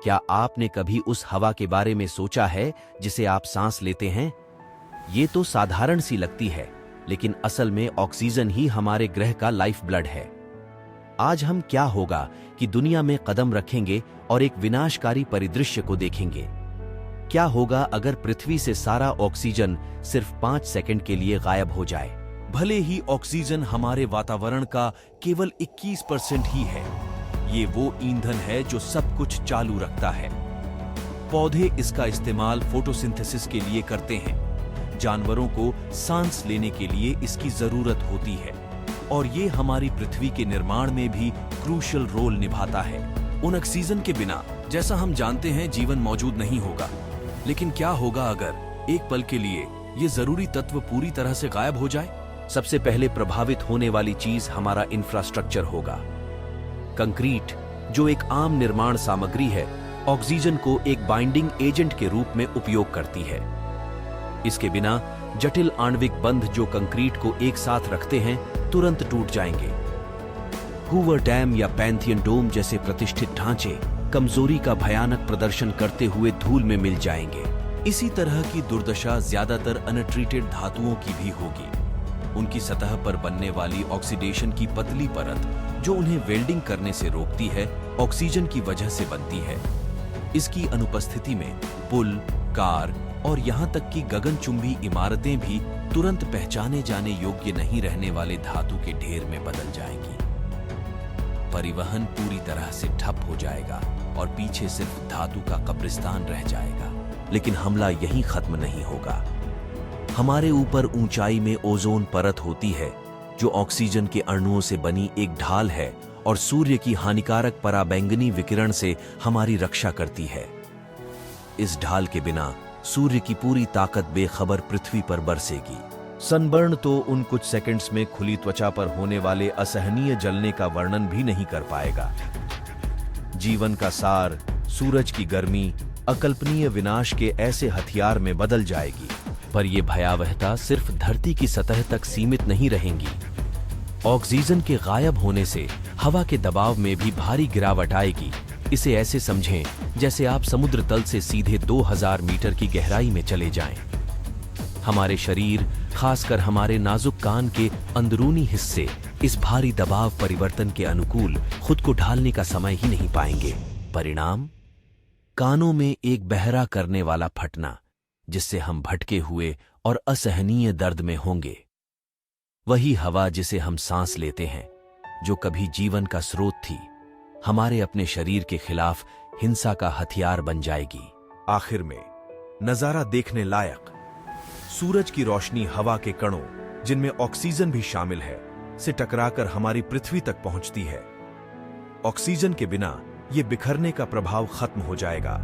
क्या आपने कभी उस हवा के बारे में सोचा है जिसे आप सांस लेते हैं? ये तो साधारण सी लगती है, लेकिन असल में ऑक्सीजन ही हमारे ग्रह का लाइफ ब्लड है। आज हम क्या होगा कि दुनिया में कदम रखेंगे और एक विनाशकारी परिदृश्य को देखेंगे। क्या होगा अगर पृथ्वी से सारा ऑक्सीजन सिर्फ 5 सेकंड के लिए गायब हो जाए? भले ही ऑक्सीजन हमारे वातावरण का केवल 21% ही है, ये वो ईंधन है जो सब कुछ चालू रखता है। पौधे इसका इस्तेमाल फोटोसिंथेसिस के लिए करते हैं, जानवरों को सांस लेने के लिए इसकी जरूरत होती है, और ये हमारी पृथ्वी के निर्माण में भी क्रूशियल रोल निभाता है। उन ऑक्सीजन के बिना, जैसा हम जानते हैं, जीवन मौजूद नहीं होगा। लेकिन क्या होगा अगर एक पल के लिए ये जरूरी तत्व पूरी तरह से गायब हो जाए? सबसे पहले प्रभावित होने वाली चीज हमारा इंफ्रास्ट्रक्चर होगा। कंक्रीट, जो एक आम निर्माण सामग्री है, ऑक्सीजन को एक बाइंडिंग एजेंट के रूप में उपयोग करती है। इसके बिना जटिल आणविक बंध जो कंक्रीट को एक साथ रखते हैं, तुरंत टूट जाएंगे। हूवर डैम या पैंथियन डोम जैसे प्रतिष्ठित ढांचे कमजोरी का भयानक प्रदर्शन करते हुए धूल में मिल जाएंगे। इसी तरह की दुर्दशा ज्यादातर अनट्रीटेड धातुओं की भी होगी। उनकी सतह पर बनने वाली ऑक्सीडेशन की पतली परत, जो उन्हें वेल्डिंग करने से रोकती है, ऑक्सीजन की वजह से बनती है। इसकी अनुपस्थिति में पुल, कार और यहां तक कि गगनचुंबी इमारतें भी तुरंत पहचाने जाने योग्य नहीं रहने वाले धातु के ढेर में बदल जाएंगी। परिवहन पूरी तरह से ठप हो जाएगा और पीछे सिर्फ धातु का कब्रिस्तान रह जाएगा। लेकिन हमला यहीं खत्म नहीं होगा। हमारे ऊपर ऊंचाई में ओजोन परत होती है, जो ऑक्सीजन के अणुओं से बनी एक ढाल है और सूर्य की हानिकारक पराबैंगनी विकिरण से हमारी रक्षा करती है। इस ढाल के बिना सूर्य की पूरी ताकत बेखबर पृथ्वी पर बरसेगी। सनबर्न तो उन कुछ सेकंड्स में खुली त्वचा पर होने वाले असहनीय जलने का वर्णन भी नहीं कर पाएगा। जीवन का सार, सूरज की गर्मी, अकल्पनीय विनाश के ऐसे हथियार में बदल जाएगी। पर यह भयावहता सिर्फ धरती की सतह तक सीमित नहीं रहेंगी। ऑक्सीजन के गायब होने से हवा के दबाव में भी भारी गिरावट आएगी। इसे ऐसे समझें जैसे आप समुद्र तल से सीधे 2000 मीटर की गहराई में चले जाएं। हमारे शरीर, खासकर हमारे नाजुक कान के अंदरूनी हिस्से, इस भारी दबाव परिवर्तन के अनुकूल खुद को ढालने का समय ही नहीं पाएंगे। परिणाम, कानों में एक बहरा करने वाला फटना, जिससे हम भटके हुए और असहनीय दर्द में होंगे। वही हवा जिसे हम सांस लेते हैं, जो कभी जीवन का स्रोत थी, हमारे अपने शरीर के खिलाफ हिंसा का हथियार बन जाएगी। आखिर में नजारा देखने लायक, सूरज की रोशनी हवा के कणों, जिनमें ऑक्सीजन भी शामिल है, से टकराकर हमारी पृथ्वी तक पहुंचती है। ऑक्सीजन के बिना यह बिखरने का प्रभाव खत्म हो जाएगा।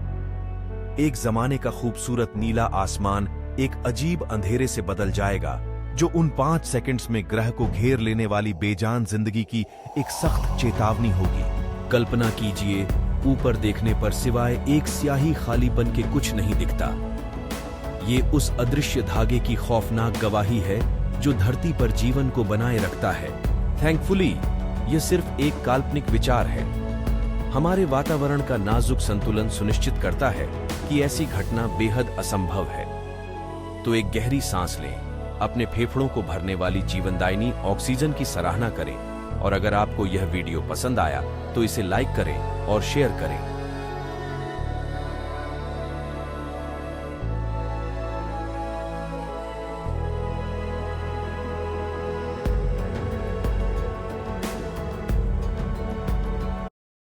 एक जमाने का खूबसूरत नीला आसमान एक अजीब अंधेरे से बदल जाएगा, जो उन 5 सेकंड्स में ग्रह को घेर लेने वाली बेजान जिंदगी की एक सख्त चेतावनी होगी। कल्पना कीजिए, ऊपर देखने पर सिवाय एक स्याही खालीपन के कुछ नहीं दिखता। ये उस अदृश्य धागे की खौफनाक गवाही है जो धरती पर जीवन को बनाए रखता है। थैंकफुली यह सिर्फ एक काल्पनिक विचार है। हमारे वातावरण का नाजुक संतुलन सुनिश्चित करता है कि ऐसी घटना बेहद असंभव है। तो एक गहरी सांस लें, अपने फेफड़ों को भरने वाली जीवनदायिनी ऑक्सीजन की सराहना करें, और अगर आपको यह वीडियो पसंद आया तो इसे लाइक करें और शेयर करें।